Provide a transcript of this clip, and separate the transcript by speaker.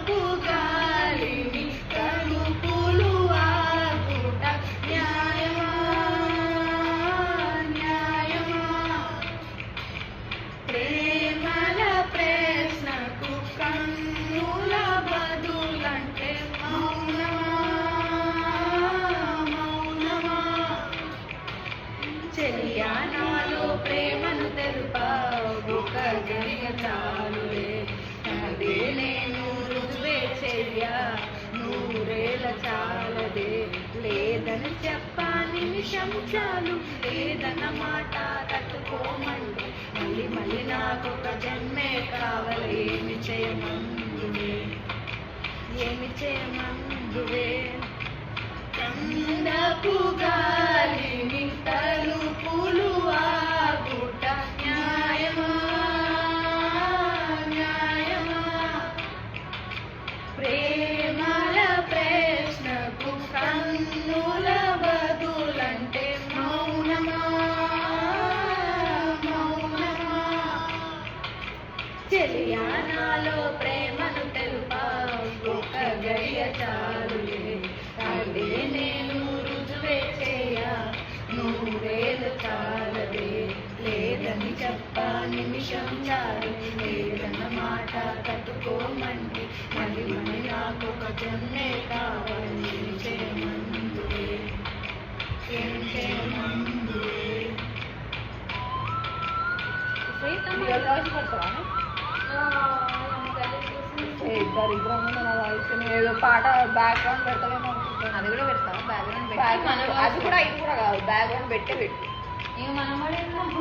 Speaker 1: చందపు గాలిని తలుపులు ఆగుట న్యాయమా న్యాయమా ప్రేమల ప్రశ్నకు కన్నుల బదులంటే మౌనమా మౌనమా చెలియా నాలో ప్రేమను తెలుపా ఒక గడియ చాలులే అదే నేను రుజువే చెయ్యా నూరేళ్ళ చాలదే లేదని చెప్పా నిమిషం చాలు లేదన్న మాట తట్టుకోమంటే మళ్ళీ మళ్ళీ నాకొక జన్మే కావాలి ఏమి చేయమందువే చందపు గాలిని తలుపులు ఆగుట న్యాయమా న్యాయమా ప్రేమల ప్రశ్నకు కన్నుల బదులంటే మౌనమా మౌనమా చెలియా నాలో ప్రేమను తెలుపా ఒక గడియ చాలులే అదే నేను రుజువే చేయా నూరేళ్ళు చాలదే లేదని చెప్పా నిమిషం చాలు లేదన్న మాట తట్టుకోమంటే మళ్ళీ మళ్ళీ నాకు ఒక జన్మే కావాలి ఏం చేయమందువే
Speaker 2: ఏదో పాట బ్యాక్గ్రౌండ్ పెడతామేమో
Speaker 1: అది కూడా పెడతాం బ్యాక్గ్రౌండ్
Speaker 2: అది కూడా ఇది కూడా కాదు బ్యాక్గ్రౌండ్ పెట్టే పెట్టు
Speaker 1: ఇక మనం